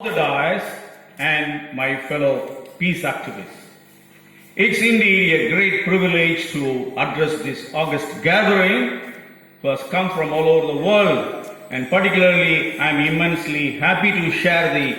The dais and my fellow peace activists. It's indeed a great privilege to address this august gathering who has come from all over the world, and particularly I'm immensely happy to share the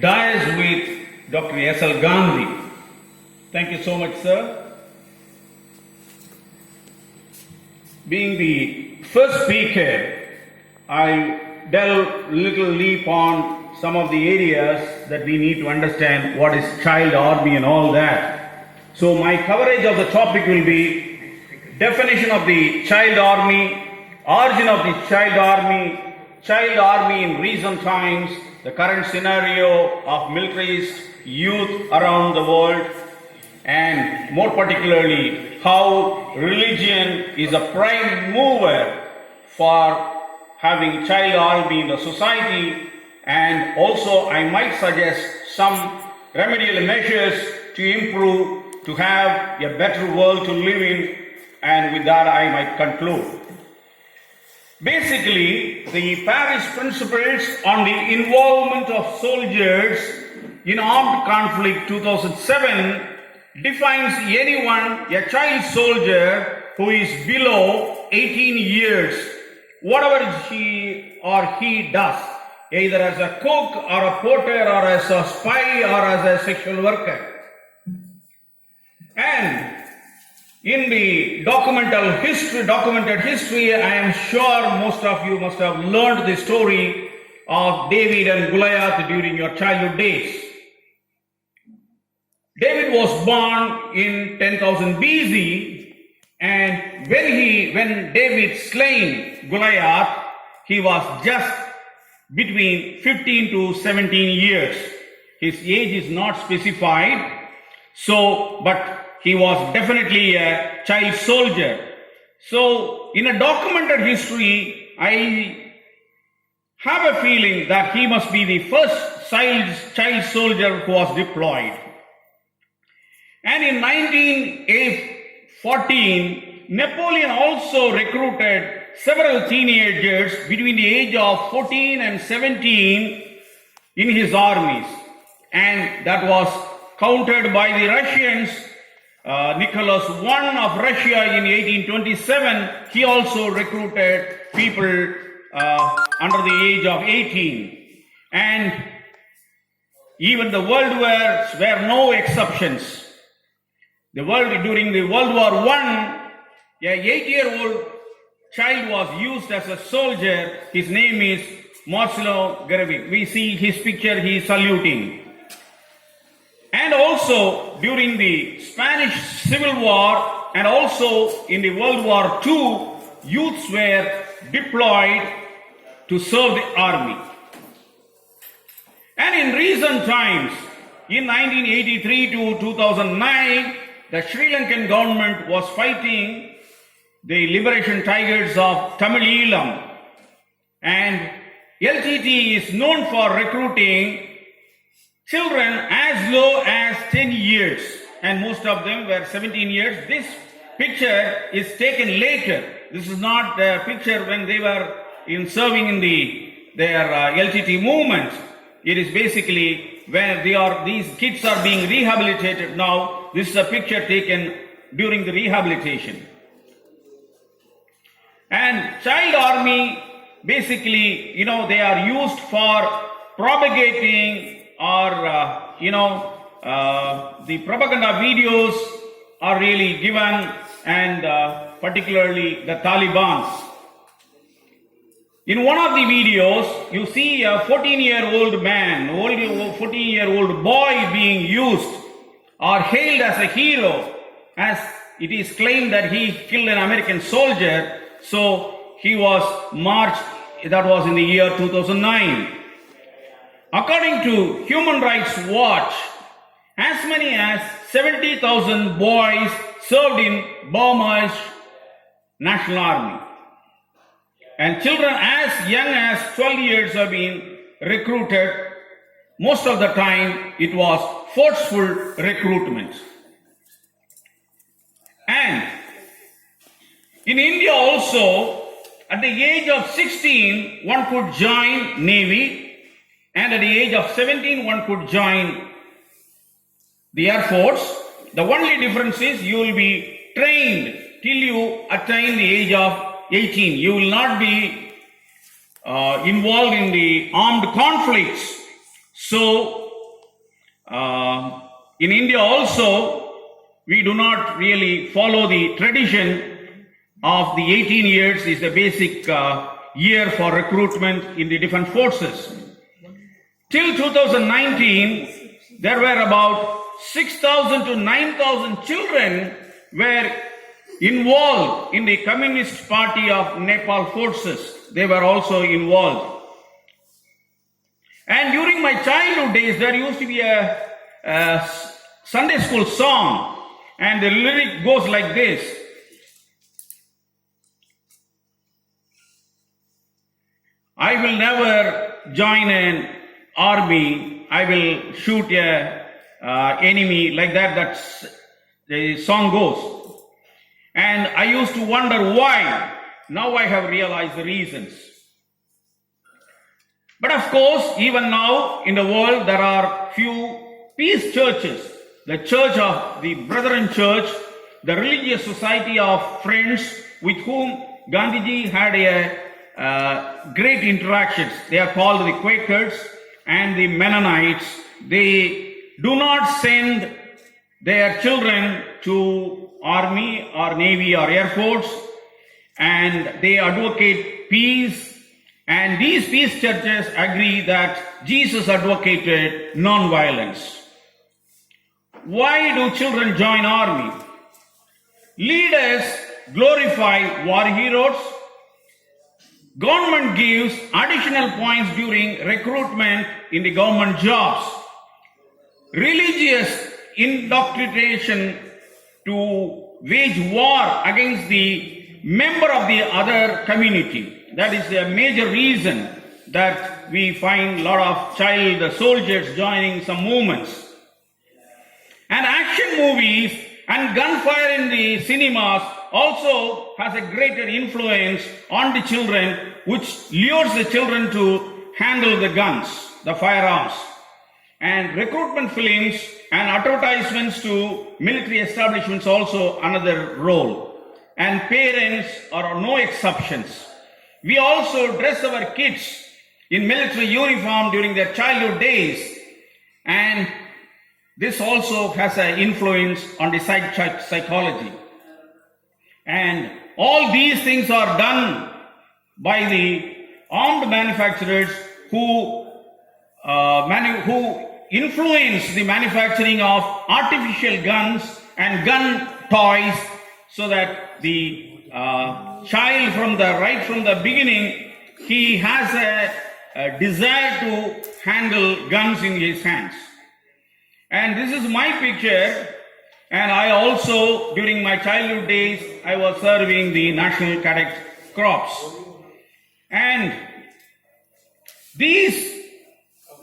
dais with Dr. S.L. Gandhi. Thank you so much, sir. Being the first speaker, I delve little leap on some of the areas that we need to understand what is child army and all that. So my coverage of the topic will be definition of the child army, origin of the child army in recent times, the current scenario of militarized youth around the world, and more particularly how religion is a prime mover for having child army in the society, and also I might suggest some remedial measures to improve, to have a better world to live in, and with that I might conclude. Basically, the Paris Principles on the Involvement of Soldiers in Armed Conflict 2007 defines anyone, a child soldier who is below 18 years, whatever she or he does, either as a cook or a porter or as a spy or as a sexual worker. And in the documented history, I am sure most of you must have learned the story of David and Goliath during your childhood days. David was born in 10,000 BC, and when David slain Goliath, he was just between 15 to 17 years. His age is not specified, but he was definitely a child soldier. So in a documented history, I have a feeling that he must be the first child soldier who was deployed. And in 1914, Napoleon also recruited several teenagers between the age of 14 and 17 in his armies. And that was countered by the Russians. Nicholas I of Russia in 1827, he also recruited people under the age of 18. And even the world wars were no exceptions. During the World War I, a 8-year-old child was used as a soldier. His name is Marcelo Garvey. We see his picture, he is saluting. And also during the Spanish Civil War and also in the World War II, youths were deployed to serve the army. And in recent times, in 1983 to 2009, the Sri Lankan government was fighting the liberation tigers of Tamil Eelam, and LTT is known for recruiting children as low as 10 years, and most of them were 17 years. This picture is taken later. This is not the picture when they were serving in their LTT movement. It is basically when these kids are being rehabilitated now. This is a picture taken during the rehabilitation. And child army, basically, they are used for propagating or, the propaganda videos are really given, and particularly the Taliban's. In one of the videos, you see a 14-year-old man, 14-year-old boy being used or hailed as a hero, as it is claimed that he killed an American soldier. So he was marched, that was in the year 2009. According to Human Rights Watch, as many as 70,000 boys served in Burma's National Army. And children as young as 12 years have been recruited. Most of the time it was forceful recruitment. And in India also, at the age of 16, one could join Navy, and at the age of 17 one could join the Air Force. The only difference is you will be trained till you attain the age of 18. You will not be involved in the armed conflicts. So, in India also, we do not really follow the tradition of the 18 years is the basic year for recruitment in the defense forces. Till 2019, there were about 6,000 to 9,000 children were involved in the Communist Party of Nepal forces. They were also involved. And during my childhood days, there used to be a Sunday school song, and the lyric goes like this. I will never join an army. I will shoot a enemy, like that. That's the song goes. And I used to wonder why. Now I have realized the reasons. But of course, even now in the world, there are few peace churches. The Church of the Brethren Church, the Religious Society of Friends, with whom Gandhiji had a great interactions. They are called the Quakers and the Mennonites. They do not send their children to army or navy or air force, and they advocate peace. And these peace churches agree that Jesus advocated non-violence. Why do children join army? Leaders glorify war heroes. Government gives additional points during recruitment in the government jobs. Religious indoctrination to wage war against the member of the other community. That is a major reason that we find a lot of child soldiers joining some movements. And action movies and gunfire in the cinemas also has a greater influence on the children, which lures the children to handle the guns, the firearms. And recruitment films and advertisements to military establishments also another role. And parents are no exceptions. We also dress our kids in military uniform during their childhood days, and this also has an influence on the psychology. And all these things are done by the armed manufacturers who influence the manufacturing of artificial guns and gun toys, so that the child right from the beginning, he has a desire to handle guns in his hands. And this is my picture. And I also, during my childhood days, I was serving the National Cadet Corps. And these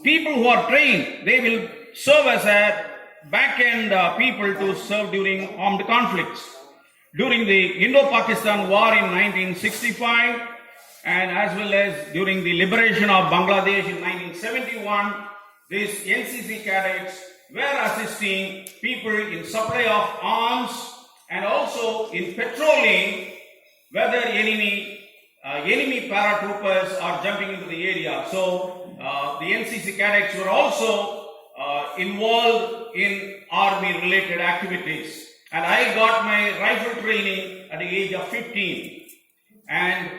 people who are trained, they will serve as a back-end people to serve during armed conflicts. During the Indo-Pakistan War in 1965, and as well as during the liberation of Bangladesh in 1971, these NCC cadets were assisting people in supply of arms and also in patrolling whether enemy paratroopers are jumping into the area. So the NCC cadets were also involved in army-related activities. And I got my rifle training at the age of 15. And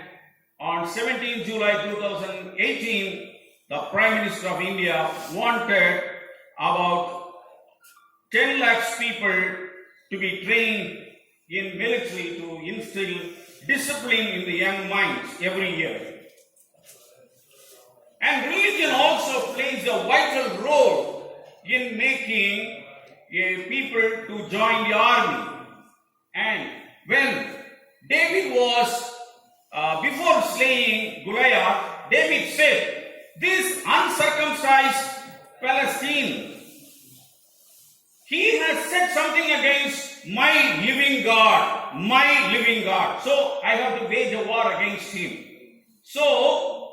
on 17 July 2018, the Prime Minister of India wanted about 10 lakhs people to be trained in military to instill discipline in the young minds every year. And religion also plays a vital role in making people to join the army. And when David was, before slaying Goliath, David said, "This uncircumcised Palestine, he has said something against my living God, so I have to wage a war against him." So,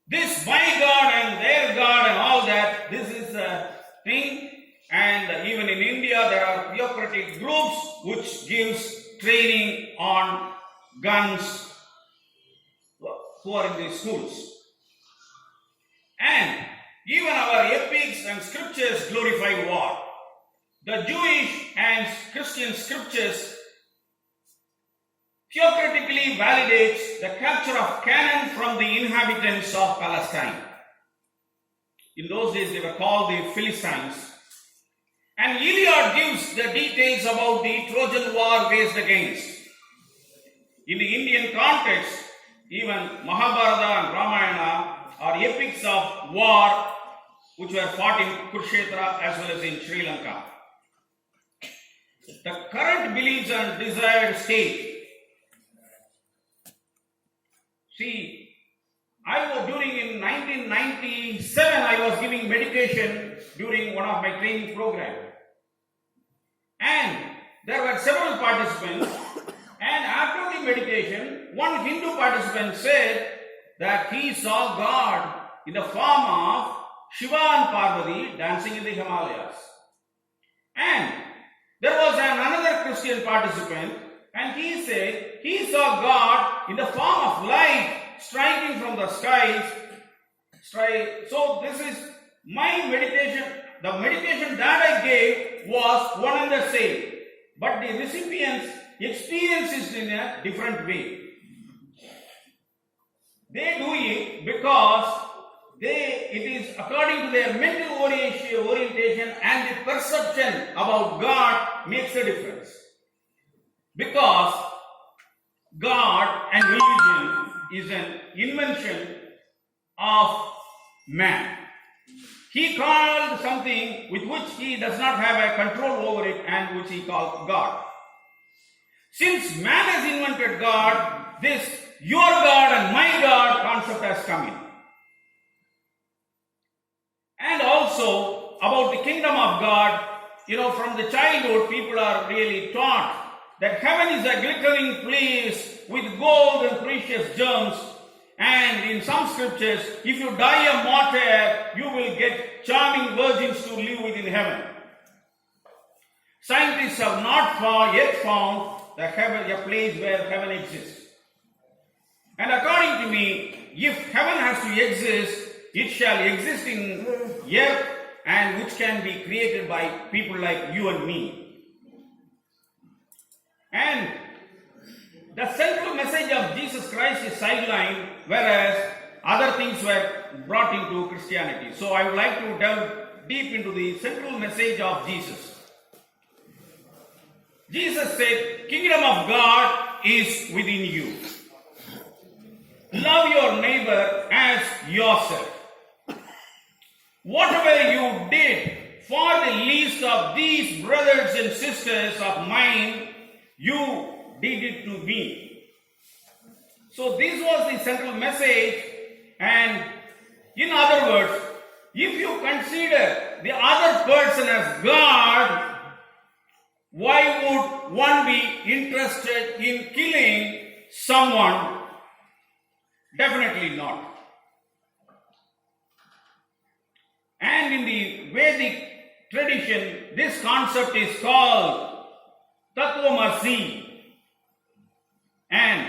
This my God and their God and all that, this is a thing. And even in India, there are theocratic groups which gives training on guns who are in these schools. And even our epics and scriptures glorify war. The Jewish and Christian scriptures theocratically validates the capture of Canaan from the inhabitants of Palestine. In those days they were called the Philistines. And Iliad gives the details about the Trojan war waged against. In the Indian context, even Mahabharata and Ramayana are epics of war which were fought in Kurukshetra as well as in Sri Lanka. The current beliefs and desired state. See, in 1997, I was giving meditation during one of my training programs. And there were several participants. And after the meditation, one Hindu participant said that he saw God in the form of Shiva and Parvati dancing in the Himalayas. And there was another Christian participant, and he said he saw God in the form of light striking from the skies. So this is my meditation. The meditation that I gave was one and the same, but the recipients experience it in a different way. They do it because it is according to their mental orientation, and the perception about God makes a difference. Because God and religion is an invention of man. He called something with which he does not have a control over it, and which he called God. Since man has invented God, this your God and my God concept has come in. And also about the kingdom of God, from the childhood, people are really taught that heaven is a glittering place with gold and precious gems. And in some scriptures, if you die a martyr, you will get charming virgins to live within heaven. Scientists have not yet found a place where heaven exists. And according to me, if heaven has to exist, it shall exist in earth, and which can be created by people like you and me. And the central message of Jesus Christ is sidelined, whereas other things were brought into Christianity. So I would like to delve deep into the central message of Jesus. Jesus said, "Kingdom of God is within you. Love your neighbor as yourself. Whatever you did for the least of these brothers and sisters of mine, you did it to me." So this was the central message. And in other words, if you consider the other person as God, why would one be interested in killing someone? Definitely not. And in the Vedic tradition, this concept is called Tattvamasi. And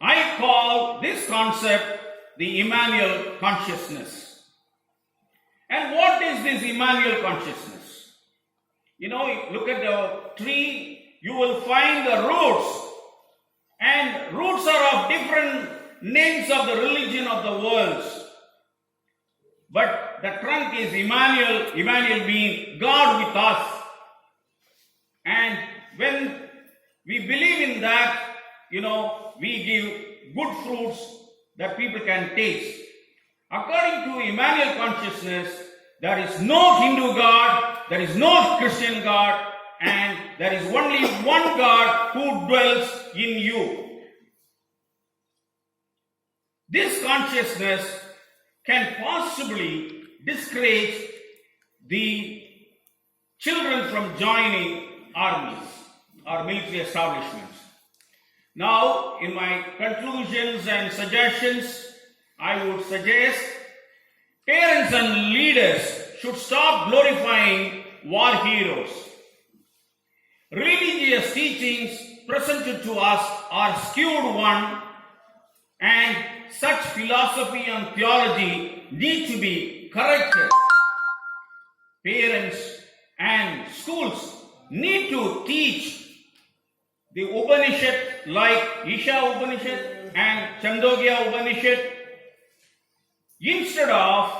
I call this concept the Immanuel-Konsciousness. And what is this Immanuel-Konsciousness? Look at the tree, you will find the roots. And roots are of different names of the religion of the world. But the trunk is Immanuel. Immanuel means God with us. And when we believe in that, we give good fruits that people can taste. According to Immanuel-Konsciousness, there is no Hindu God, there is no Christian God, and there is only one God who dwells in you. This consciousness can possibly discourage the children from joining armies or military establishments. Now, in my conclusions and suggestions, I would suggest parents and leaders should stop glorifying war heroes. Religious teachings presented to us are skewed one, and such philosophy and theology need to be corrected. Parents and schools need to teach the Upanishad like Isha Upanishad and Chandogya Upanishad instead of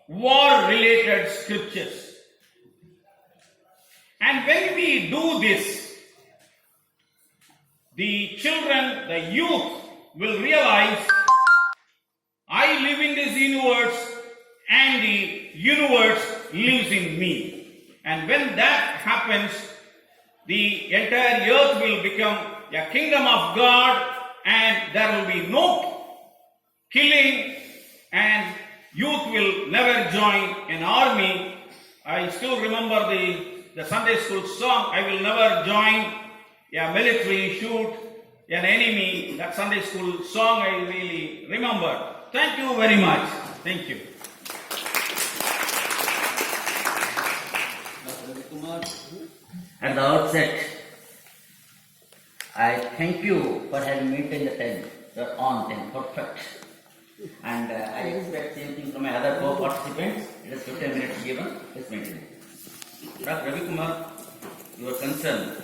war-related scriptures. And when we do this, the children, the youth will realize, I live in this universe and the universe lives in me. And when that happens, the entire earth will become a kingdom of God, and there will be no killing, and youth will never join an army. I still remember the Sunday school song, I will never join a military, shoot an enemy. That Sunday school song I really remember. Thank you very much. Thank you. At the outset, I thank you for having maintained the time. You're on time, perfect. And I expect same thing from my other co-participants. It is 15 minutes given. Let's maintain it. Dr. Ravi Kumar, your concern